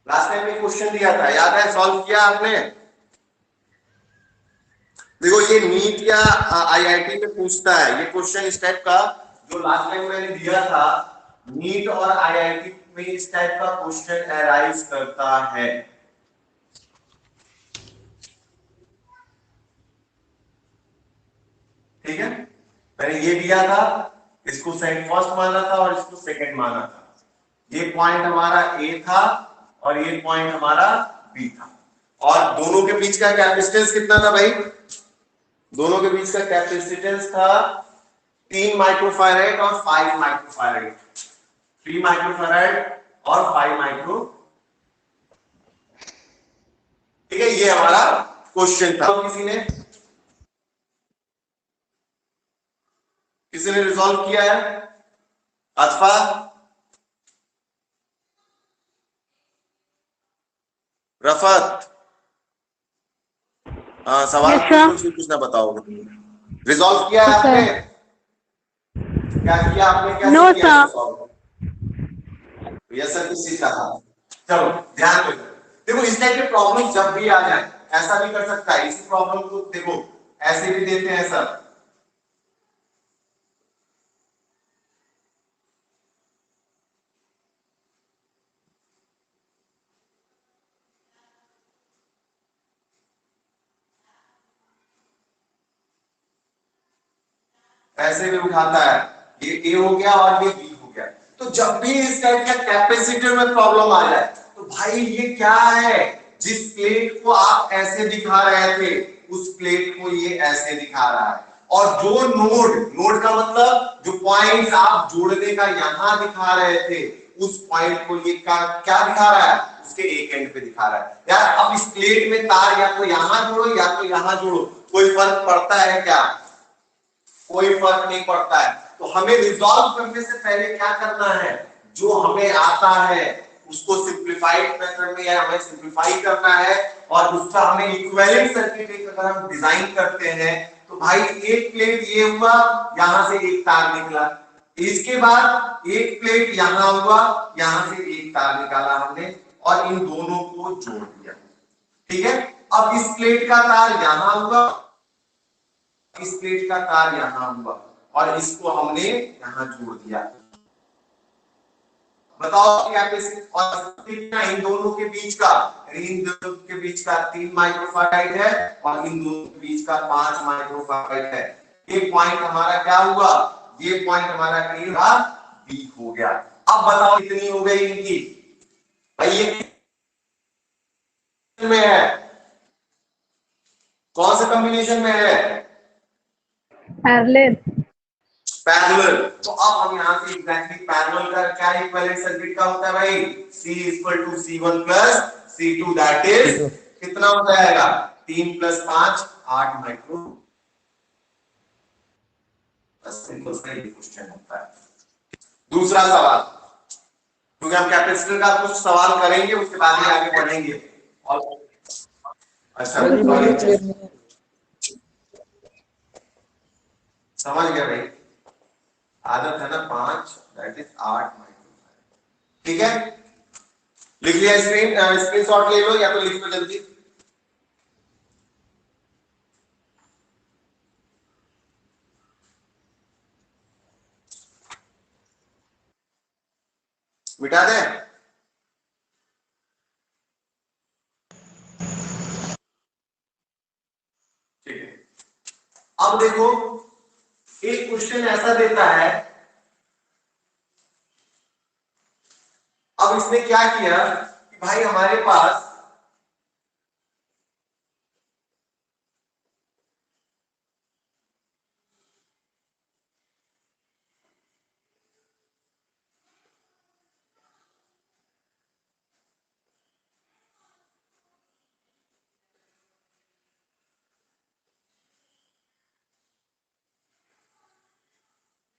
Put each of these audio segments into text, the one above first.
Last time में question दिया था, याद है? सॉल्व किया आपने? देखो ये नीट या आईआईटी में पूछता है ये क्वेश्चन इस टाइप का, जो लास्ट टाइम मैंने दिया था। नीट और आईआईटी में इस टाइप का क्वेश्चन अराइज करता है। ठीक है, मैंने ये दिया था, इसको फर्स्ट माना था और इसको सेकंड माना था। ये पॉइंट हमारा ए था और ये पॉइंट हमारा बी था। और दोनों के बीच का कैपेसिटेंस कितना था भाई? दोनों के बीच का कैपेसिटेंस था 3 माइक्रोफैराड और 5 माइक्रोफैराड। 3 माइक्रोफैराड और 5 माइक्रो। ठीक है, ये हमारा क्वेश्चन था। किसी ने रिजॉल्व किया है? अथवा रफत? सवाल कुछ ना बताओगे। रिजॉल्व किया है आपने? क्या किया आपने? कैसे किया रिजॉल्व? यस सर, किस चीज का था? चलो ध्यान दो। देखो इस टाइप के प्रॉब्लम जब भी आ जाए, ऐसा भी कर सकता है, इसी प्रॉब्लम को देखो ऐसे भी देते हैं सर। ऐसे भी उठाता है, ये ए हो गया और ये बी हो गया। तो जब भी इस टाइप का कैपेसिटर में प्रॉब्लम आ जाए, तो भाई ये क्या है? जिस प्लेट को आप ऐसे दिखा रहे थे, उस प्लेट को ये ऐसे दिखा रहा है। और जो नोड का मतलब जो पॉइंट आप जोड़ने का यहां दिखा रहे थे, उस पॉइंट को ये क्या दिखा रहा है? उसके एक एंड पे दिखा रहा है। यार अब इस प्लेट में तार या तो यहां जोड़ो या तो यहां जोड़ो, कोई फर्क पड़ता है क्या? कोई फर्क नहीं पड़ता है। तो हमें रिजॉल्व करने से पहले क्या करना है? जो हमें आता है उसको सिंप्लीफाइड मेथड में या हमें सिंप्लीफाई करना है, और उसका हमें इक्विवेलेंट सर्किट अगर हम डिजाइन करते हैं, तो भाई एक प्लेट ये हुआ, यहां से एक तार निकला, इसके बाद एक प्लेट यहां हुआ, यहां से एक तार निकाला हमने और इन दोनों को जोड़ दिया। ठीक है, अब इस प्लेट का तार यहां हुआ, इस प्लेट का तार यहां हुआ और इसको हमने यहां जोड़ दिया। बताओ कैपेसिटी और कितना इन दोनों के बीच का? इन दोनों के बीच का 3 माइक्रोफैराड है और इन दोनों के बीच का 5 माइक्रोफैराड है। ये पॉइंट हमारा क्या हुआ? ये पॉइंट हमारा ए था, बी हो गया। अब बताओ कितनी हो गई इनकी? भाई ये में है, कौन से कॉम्बिनेशन में है? पैरेलल। पैरेलल। तो अब हम यहां से एग्जैक्टली पैरेलल का क्या इक्विवेलेंट सर्किट का होता है भाई? C equal to C1 plus C2, that is कितना हो जाएगा? 3 प्लस 5 8 माइक्रो। सिंपल सा ये क्वेश्चन होता है। दूसरा सवाल, क्योंकि हम कैपेसिटर का कुछ सवाल करेंगे उसके बाद ही आगे बढ़ेंगे। और अच्छा समझ गया भाई, आदत है ना 5, दैट इज 8 माइक्रो। ठीक है, लिख लिया? स्क्रीनशॉट ले लो या तो लिख लो जल्दी। मिटा दे? ठीक है, अब देखो एक क्वेश्चन ऐसा देता है। अब इसने क्या किया कि भाई हमारे पास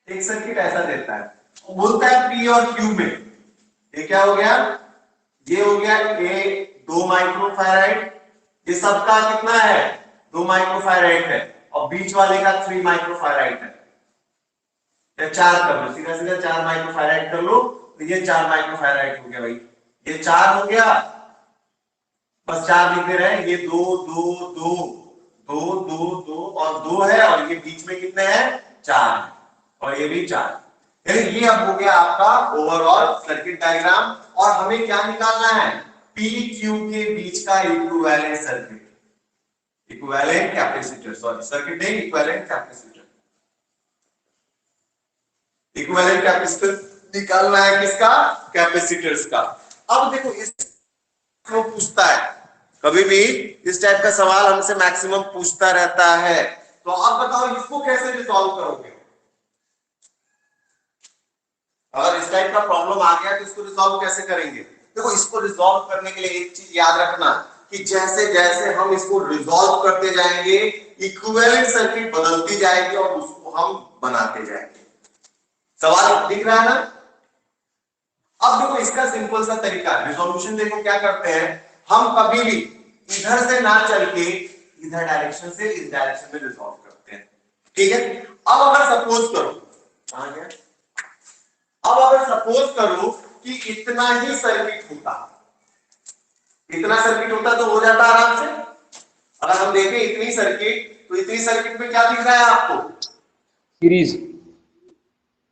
एक सर्किट ऐसा देता है, बोलता है पी और क्यू में ये क्या हो गया? ये हो गया ए 2 माइक्रोफैराड, ये सबका कितना है? 2 माइक्रोफैराड है, और बीच वाले का 3 माइक्रोफैराड है। या 4 कर लो, सीधा सीधा 4 माइक्रोफैराड कर लो, तो ये 4 माइक्रोफैराड हो गया भाई। ये 4 हो गया बस 4 लिख दे रहे हैं, ये 2 2 2 2 2 2 और 2 है, और ये बीच में कितने हैं 4, और ये भी 4। ये अब हो गया आपका ओवरऑल सर्किट डायग्राम। और हमें क्या निकालना है, पी क्यू के बीच का equivalent circuit, equivalent capacitor, sorry circuit नहीं, इक्विवेलेंट कैपेसिटर, इक्विवेलेंट कैपेसिटर निकालना है किसका, कैपेसिटर्स का। अब देखो इसको पूछता है, कभी भी इस टाइप का सवाल हमसे मैक्सिमम पूछता रहता है, तो आप बताओ इसको कैसे रिजॉल्व करोगे। अगर इस टाइप का प्रॉब्लम आ गया तो इसको रिजॉल्व कैसे करेंगे। देखो इसको रिजॉल्व करने के लिए एक चीज याद रखना कि जैसे जैसे हम इसको रिजॉल्व करते जाएंगे इक्विवेलेंट सर्किट बदलती जाएगी और उसको हम बनाते जाएंगे। सवाल दिख रहा है ना। अब देखो इसका सिंपल सा तरीका रिजोल्यूशन, देखो क्या करते हैं हम, कभी भी इधर से ना चल के इधर डायरेक्शन से इस डायरेक्शन में रिजॉल्व करते हैं, ठीक है। अब अगर सपोज करो, कहां गया, अब अगर सपोज करो कि इतना ही सर्किट होता, इतना सर्किट होता तो हो जाता आराम से। अगर हम देखें इतनी सर्किट, तो इतनी सर्किट में क्या दिख रहा है आपको, सीरीज,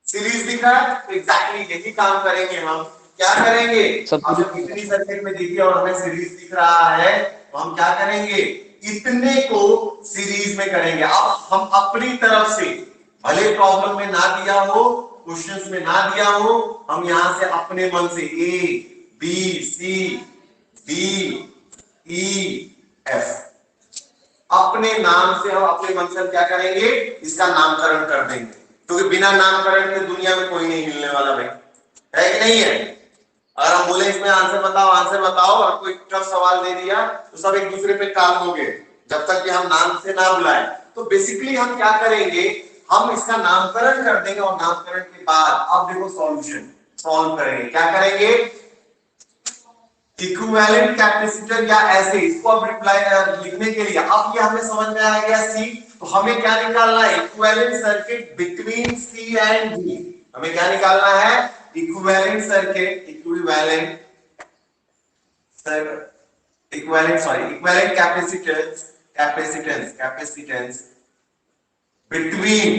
सीरीज दिख रहा है। तो एग्जैक्टली यही काम करेंगे हम, क्या करेंगे, अब जब इतनी सर्किट में देखिए और हमें सीरीज दिख रहा है तो हम क्या करेंगे, इतने को सीरीज में करेंगे। अब हम अपनी तरफ से, भले प्रॉब्लम में ना दिया हो, क्वेश्चंस में ना दिया हो, हम यहां से अपने मन से A B C D E F, अपने नाम से हम, अपने मन से हम क्या करेंगे, इसका नामकरण कर देंगे, क्योंकि बिना नामकरण के दुनिया में कोई नहीं हिलने वाला भाई, है कि नहीं है। अगर हम बोले इसमें आंसर बताओ, आंसर बताओ, और कोई टफ सवाल दे दिया तो सब एक दूसरे पे काल हो गए, जब तक कि हम नाम से ना बुलाए। तो बेसिकली हम क्या करेंगे, हम इसका नामकरण कर देंगे, और नामकरण के बाद अब देखो सॉल्यूशन सॉल्व करेंगे, क्या करेंगे, इक्विवेलेंट कैपेसिटर, या ऐसे इसको अब रिप्लाई लिखने के लिए, अब ये हमें समझ में आ गया सी, तो हमें क्या निकालना है, equivalent circuit between C and D. हमें क्या निकालना है, equivalent circuit, equivalent capacitance, capacitance between,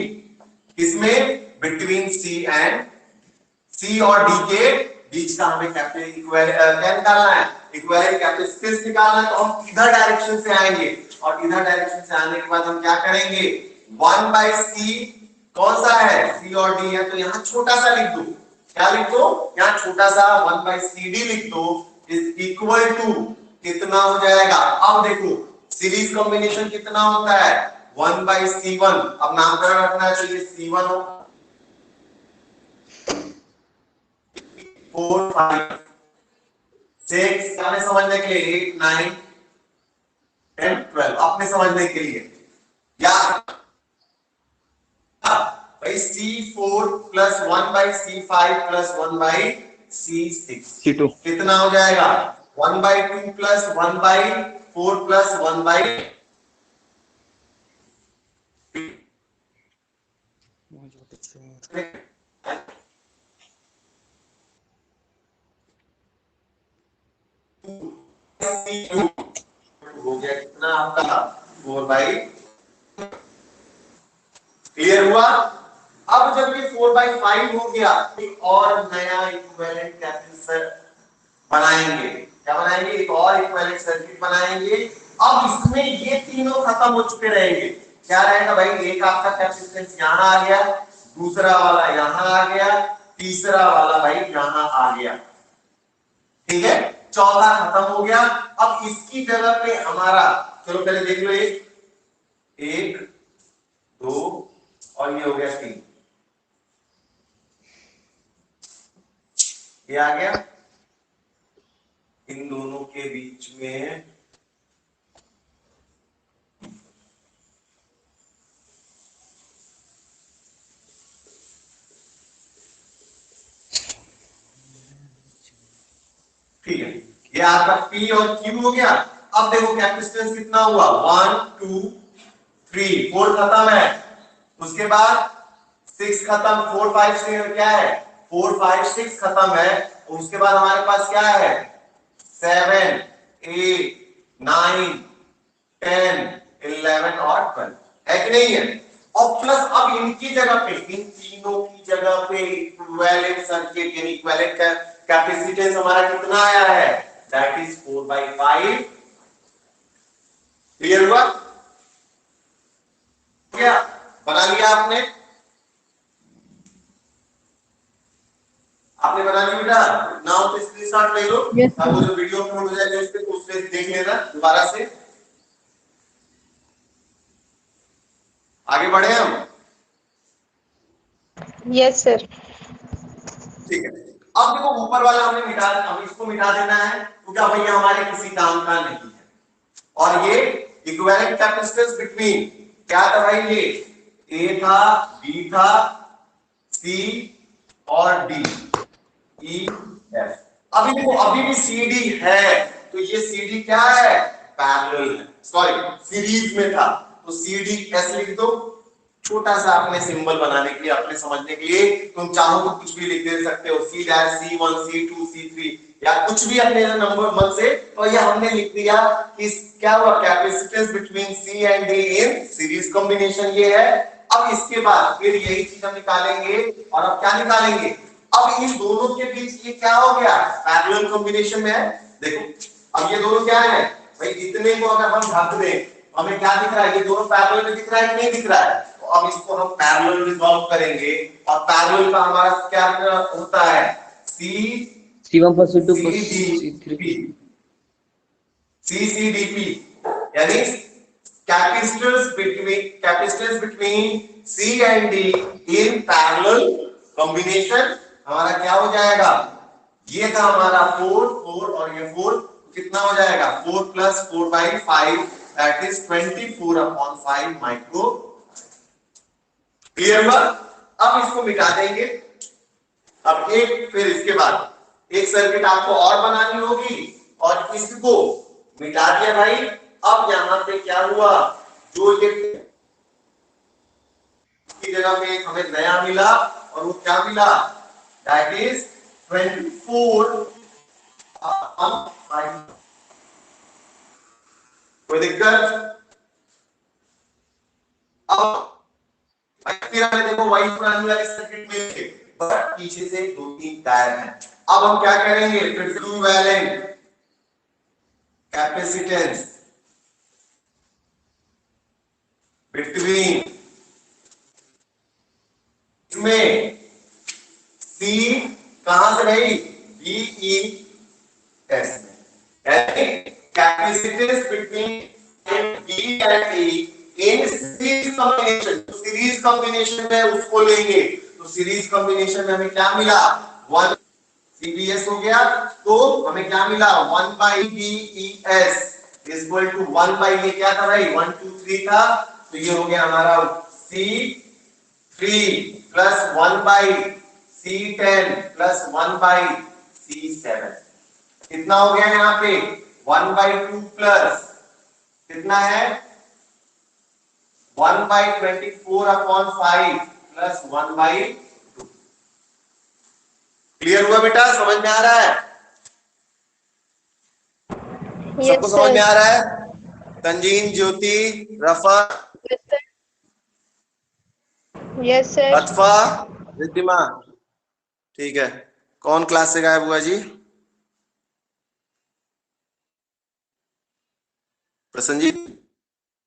इसमें बिटवीन सी एंड, सी और डी के बीच का हमें क्या निकालना है, इक्विवेलेंट कैपेसिटेंस निकालना है। तो हम इधर डायरेक्शन से आएंगे, और इधर डायरेक्शन से आने के बाद हम क्या करेंगे, 1/c, कौन सा है, c और d है, तो यहां छोटा सा लिख दो, क्या लिख दो, यहां छोटा सा 1/cd लिख दो, इज इक्वल टू कितना हो जाएगा। अब देखो सीरीज कॉम्बिनेशन कितना होता है, 1/c1, अब नामकरण रखना है तो ये c1 हो, 4 5 6, हमें समझने के लिए 8 9 10 12, अपने समझने के लिए, या भाई C4 plus 1/C5 plus 1/C6 C2 कितना हो जाएगा, 1/2 प्लस 1/4 प्लस 1/, हो गया कितना आपका 4/, क्लियर हुआ। अब जब ये 4/5 हो गया, एक और नया इक्विवेलेंट कैपेसिटर बनाएंगे, क्या बनाएंगे, एक और इक्विवेलेंट सर्किट बनाएंगे। अब इसमें ये तीनों खत्म हो चुके रहेंगे, क्या रहेगा भाई, एक आपका कैपेसिटेंस यहां आ गया, दूसरा वाला यहां आ गया, तीसरा वाला भाई यहां आ गया, ठीक है, चौथा खत्म हो गया। अब इसकी जगह पे हमारा, चलो पहले देख लो, एक 2 और ये हो गया 3, ये आ गया, इन दोनों के बीच में ठीक है, ये आपका P और Q हो गया। अब देखो कैपेसिटेंस कितना हुआ, 1 2 3, 4 खत्म है, उसके बाद 6 खत्म, 4 5 6 क्या है, 4 5 6 खत्म है, और उसके बाद हमारे पास क्या है, 7 8 9, 10, 11 और 12 है कि नहीं है। और प्लस अब इनकी जगह पे, इन तीनों की जगह पे इक्विवेलेंट सर्किट यानी इक्विवेलेंट कैपेसिटेंस हमारा कितना आया है, दैट इज 4/5। क्लियर हुआ क्या, बना लिया आपने, आपने बना लिया बेटा ना, हो तो स्क्रीनशॉट ले लो। यस अब वो सर। जो वीडियो अपलोड हो जाएगा उस पे, तो उससे देख लेना दोबारा से। आगे बढ़े हम, यस सर। ठीक है। अब देखो ऊपर वाला हमने मिटा, हम इसको मिटा देना है क्योंकि अब ये हमारे किसी काम का नहीं है। और ये इक्विवेलेंट कैपेसिटेंस बिटवीन क्या था भाई, ये ए था, बी था, सी और डी, ई, एफ। अभी देखो अभी भी सी डी है, तो ये सी डी क्या है, पैरेलल है, सॉरी सीरीज में था, तो सी डी ऐसे लिख दो, छोटा सा अपने सिंबल बनाने के लिए, अपने समझने के लिए तुम चाहो तो कुछ भी लिख दे सकते हो, C dash, C1, C2, C3 या कुछ भी अपने नंबर मन से। तो ये हमने लिख दिया कि क्या हुआ, capacitance between C and D in series combination ये है। अब इसके बाद फिर यही चीज हम निकालेंगे, और अब क्या निकालेंगे, अब इन दोनों के बीच ये क्या हो गया, पैरेलल कॉम्बिनेशन में है। देखो अब ये दोनों क्या है भाई, इतने को अगर हम ढक दें, हमें क्या दिख रहा है, ये दोनों पैरेलल में दिख रहा है कि नहीं दिख रहा है। तो अब इसको हम पैरेलल रिजॉल्व करेंगे, और पैरेलल का हमारा क्या होता है, C C1 plus C2 C plus D C3 P, C C D P, यानी capacitance between C and D in parallel combination हमारा क्या हो जाएगा, ये था हमारा 4 4 और ये 4, कितना हो जाएगा 4 + 4/5 दैट इज 24/5 माइक्रो। क्लियर हुआ। अब इसको मिटा देंगे। अब एक फिर इसके बाद एक सर्किट आपको और बनानी होगी, और इसको मिटा दिया भाई। अब यहां पे क्या हुआ, जो ये की जगह पे एक हमें नया मिला, और वो क्या मिला, दैट इज 24। कोई दिक्कत, अब फिर हमें देखो वही पुरानी वाली सर्किट में थे, बट पीछे से 2-3 टायर हैं। अब हम क्या करेंगे, फिर इक्विवेलेंट कैपेसिटेंस बिटवीन इसमें सी कहां से भाई, बीई एस में, यानी capacitance between B and E in series combination. तो सीरीज कॉम्बिनेशन में उसको लेंगे, तो सीरीज कॉम्बिनेशन में हमें क्या मिला, 1 सीबीएस हो गया, तो हमें क्या मिला 1/बीईएस इक्वल टू 1 ये क्या था भाई 1 2 3 था, तो ये हो गया हमारा C3 plus 1/C10 plus 1/C7। कितना हो गया यहाँ पे 1/2 प्लस कितना है 1/24/5 प्लस 1/2। क्लियर हुआ बेटा, समझ में आ रहा है, सबको यस समझ में सर। आ रहा है, Tanzeen, Jyoti, Rafa, yes sir. Yes sir. Atfa, Riddhima, ठीक है। कौन क्लास से गायब हुआ जी, प्रसन्नजीत,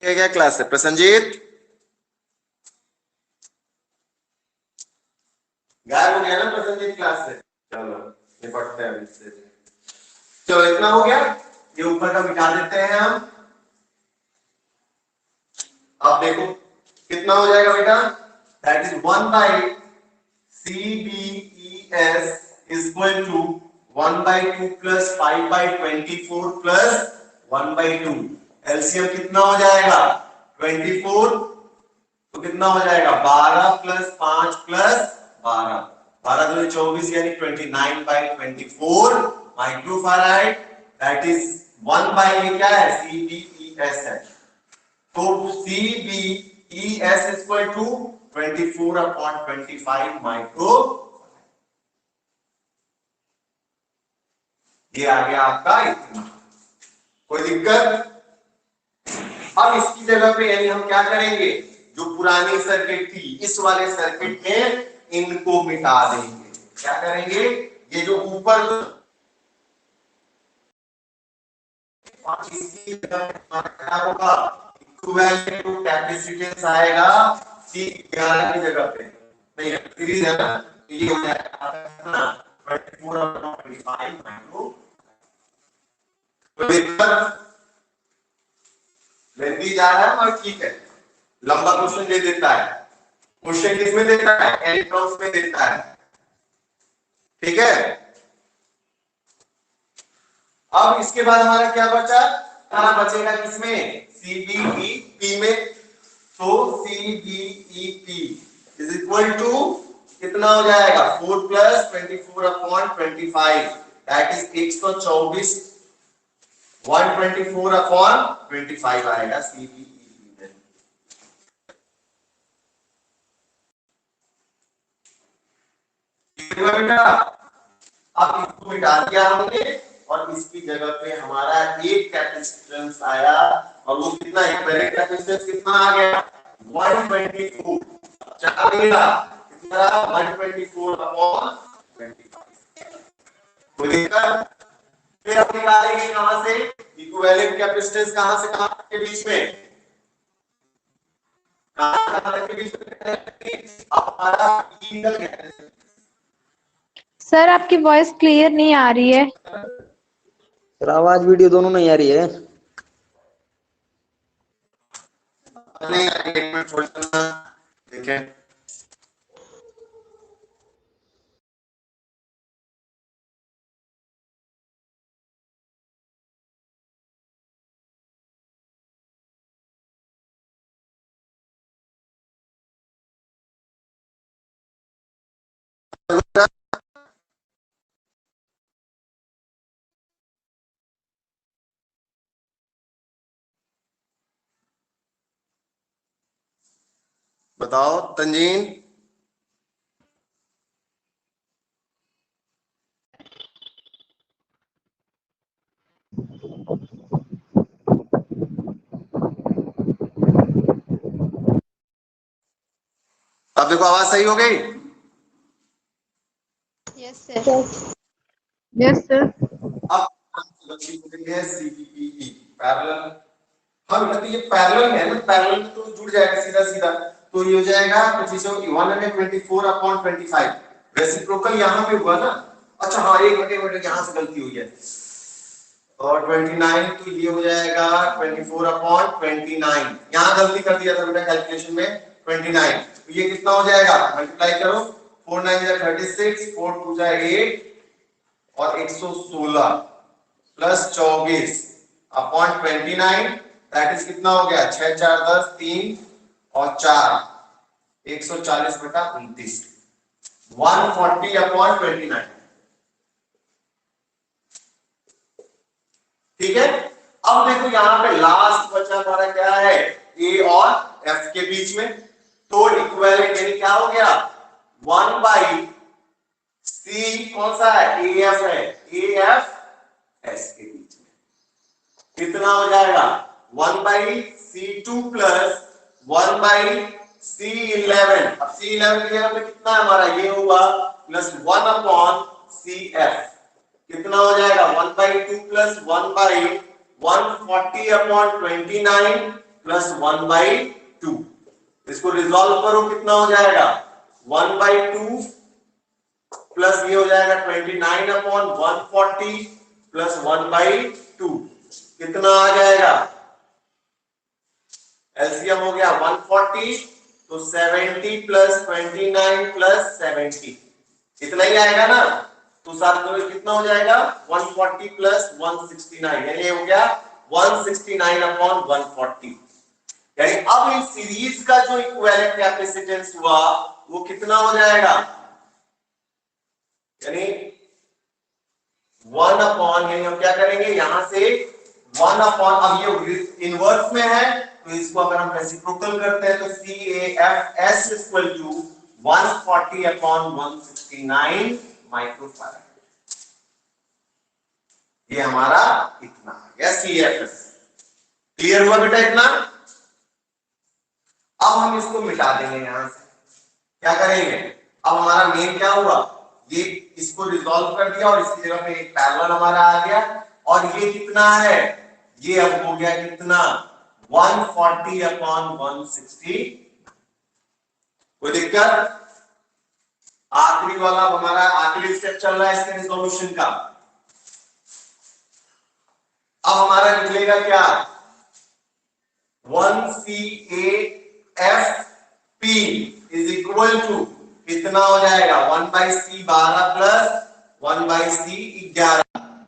क्या क्या क्लास है प्रसन्नजीत, गायब हो गया ना प्रसन्नजीत क्लास से, चलो निपटते हैं इससे। चलो इतना हो गया, ये ऊपर का मिटा देते हैं हम। अब देखो कितना हो जाएगा बेटा, that is 1/CBES equal to 1/2 plus 5/24 plus 1/2। LCM कितना हो जाएगा 24, तो कितना हो जाएगा 12 प्लस 5 प्लस 12, 12 तो 24 यानी 29/24 माइक्रोफैराड। दैट इज 1 ये क्या है CBES है, तो CBES इक्वल टू 24/25 माइक्रो। ये आ गया आपका इतना। कोई दिक्कत? अब इसकी जगह पे यानी हम क्या करेंगे, जो पुरानी सर्किट थी इस वाले सर्किट में इनको मिटा देंगे। क्या करेंगे, ये जो ऊपर इसकी जगह क्या होगा, इक्विवेलेंट टू कैपेसिटेंस आएगा C11 की जगह पे, नहीं सीरीज है ना, ये हो जाएगा 24/25 माइक्रो। लेंदी जा रहा है और ठीक है, लंबा क्वेश्चन दे देता है, क्वेश्चन किसमें देता है, इलेक्ट्रॉन्स में देता है, ठीक है। अब इसके बाद हमारा क्या बचा, हमारा बचेगा किसमें, CBEP में। तो CBEP इज इक्वल टू कितना हो जाएगा, 4 + 24/25 दैट इज 124, 124/25 आएगा CBEP में। अब इसको मिटा दिया हमने और इसकी जगह पे हमारा एक कैपेसिटेंस आया, और वो कितना, इक्विवेलेंट कैपेसिटेंस कितना आ गया, 124। चलेगा कितना, 124/25। कोई दिक्कत? फिर हम निकालेंगे कहां से, इक्विवेलेंट कैपेसिटेंस कहां से कहां के बीच में, कहां कहां के बीच में, हमारा इनिशियल कैपेसिटेंस। सर आपकी वॉइस क्लियर नहीं आ रही है। सर आवाज वीडियो दोनों नहीं आ रही है। नहीं, एक मिनट होल्ड करना, देखें। बताओ तंजीन। अब देखो आवाज सही हो गई। Yes sir. Yes sir. अब है CBPE पैरेलल। हाँ बेटा, तो ये पैरेलल है ना, पैरेलल तो जुड़ जाएगा सीधा सीधा, तो ये हो जाएगा 124/25। रेसिप्रोकल यहाँ पे हुआ ना। अच्छा हाँ, एक मिनट यहाँ से गलती हुई है, और 29 तो ये हो जाएगा 24/29, यहाँ गलती कर दिया था बेटा कैलकुलेशन में 29, तो ये कितना हो जाएगा, मल्टीप्लाई करो, 4 9 36, 4 2 8 और 116 प्लस 24/29 दैट इज कितना हो गया, 6 4 10 3 और 4 140/29, 140/29। ठीक है। अब देखो यहाँ पे लास्ट बचा हमारा क्या है, ए और एफ के बीच में, तो इक्विवेलेंट यानी क्या हो गया, 1/C कौन सा है, AF है, AF S के बीच में कितना हो जाएगा, 1/C2 प्लस 1/C11। अब C11 की जगह पे कितना है हमारा, ये हुआ प्लस 1/CF, कितना हो जाएगा 1/2 प्लस 1/140/29 प्लस 1/2। इसको रिजॉल्व करो, कितना हो जाएगा 1/2 प्लस ये हो जाएगा 29/140 प्लस 1/2, कितना आ जाएगा, एलसीएम हो गया 140, तो 70 प्लस 29 प्लस 70, इतना ही आएगा ना, तो साथ में कितना हो जाएगा 140 प्लस 169, यानी ये हो गया 169/140। यानी अब इन सीरीज का जो इक्विवेलेंट कैपेसिटेंस हुआ वो कितना हो जाएगा, यानी 1/, यानी हम क्या करेंगे यहां से 1/, अब ये इनवर्स में है तो इसको अगर हम रेसिप्रोकल करते हैं तो CAFS इक्वल टू 140/169 माइक्रोफैराड। ये हमारा इतना आ गया CFS। क्लियर हुआ बेटा इतना? अब हम इसको मिटा देंगे यहां से। क्या करेंगे? अब हमारा मेन क्या हुआ, ये इसको रिजॉल्व कर दिया और इसकी जगह पे एक पैरेलल हमारा आ गया। और ये कितना है, ये अब हो गया कितना, 140/160। कोई दिक्कत? आखिरी वाला हमारा आखिरी स्टेप चल रहा है इसके रिजोल्यूशन का। अब हमारा निकलेगा क्या, 1CAFP इज इक्वल टू कितना हो जाएगा, 1/C 12 प्लस 1/C 11।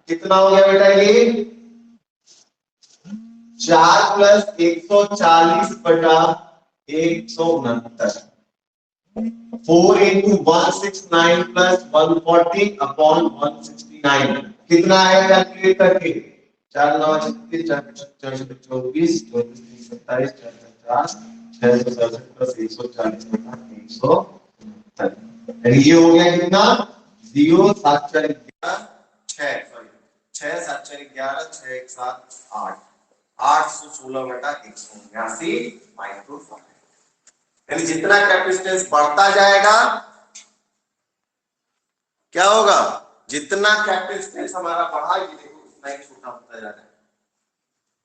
कितना हो गया बेटा ये, 4 प्लस 140/169। 4 into 169 plus 140/169 कितना आएगा कैलकुलेट करके, 4 9 36 4 24 24 27 4 667 प्लस 140/169। ये हो गया कितना, 0 7 4 11 6 सॉरी 6 7 4 11 6 1 7 8 816/179 माइक्रोफैराड। यानी जितना कैपेसिटेंस बढ़ता जाएगा क्या होगा, जितना कैपेसिटेंस हमारा बढ़ा, ये देखो उतना ही छोटा होता जा रहा है।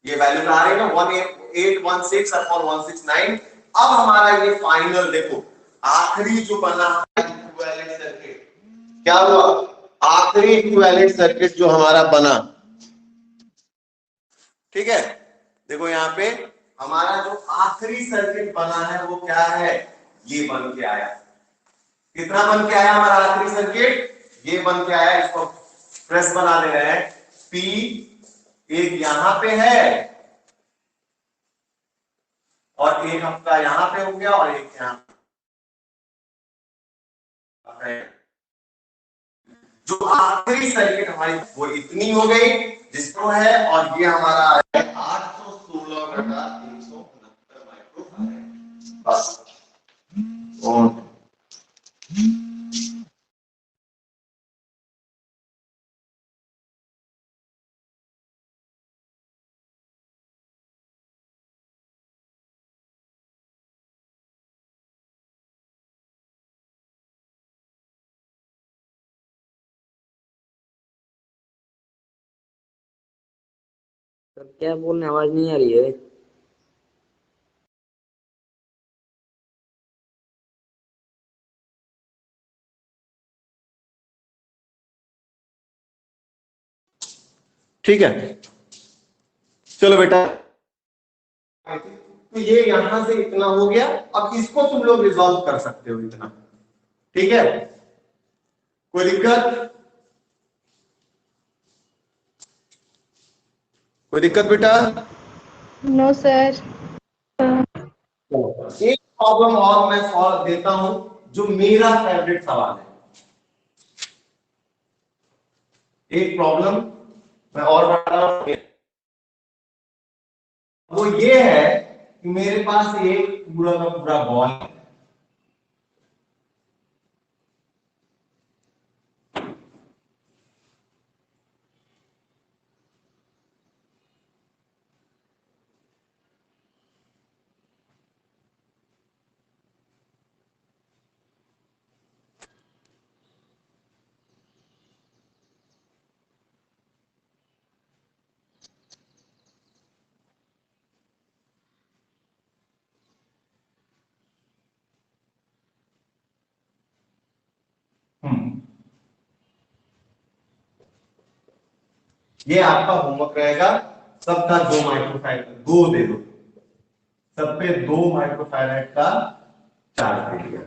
ये वैल्यू आ रही है ना 1816/169। अब हमारा ये फाइनल देखो, आखिरी जो बना है इक्विवेलेंट सर्किट, क्या हुआ, आखिरी इक्विवेलेंट सर्किट जो हमारा बना, ठीक है। देखो यहां पे हमारा जो आखिरी सर्किट बना है वो क्या है, ये बन के आया। कितना बन के आया हमारा आखिरी सर्किट, ये बन के आया। इसको प्रेस बना दे रहे हैं, P एक यहां पे है और एक आपका यहां पे हो गया और एक यहां पे। जो आखिरी सर्किट हमारी वो इतनी हो गई जिसको है, और ये हमारा है 816/169 माइक्रोफैराड। बस सर क्या बोलने, आवाज नहीं आ रही है। ठीक है, चलो बेटा। तो ये यहां से इतना हो गया। अब इसको तुम लोग रिजॉल्व कर सकते हो इतना, ठीक है, कोई दिक्कत? कोई दिक्कत बेटा? No sir. एक प्रॉब्लम और मैं सॉल्व देता हूं, जो मेरा फेवरेट सवाल है। एक प्रॉब्लम मैं और बता रहा हूं, वो ये है कि मेरे पास एक पूरा का पूरा बॉल है। ये आपका होमवर्क रहेगा, सबका 2 माइक्रोफैराड, 2 दे दो, सब पे 2 माइक्रोफैराड का चार्ज दे दिया।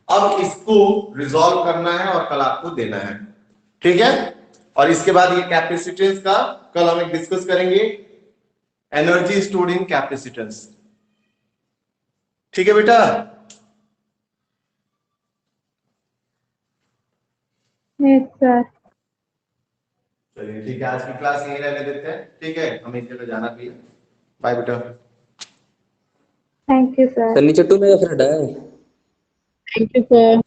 अब इसको रिजॉल्व करना है और कल आपको देना है, ठीक है। और इसके बाद ये कैपेसिटेंस का कल हम एक डिस्कस करेंगे, एनर्जी स्टोर्ड इन कैपेसिटेंस, ठीक है बेटा। Yes sir. चलिए ठीक है, आज की क्लास यहीं रहने देते हैं, ठीक है, हमें एक जगह जाना भी है। बाय बेटा। Thank you sir. सर नीचे 2 मेगा फ्रेंड है। Thank you sir.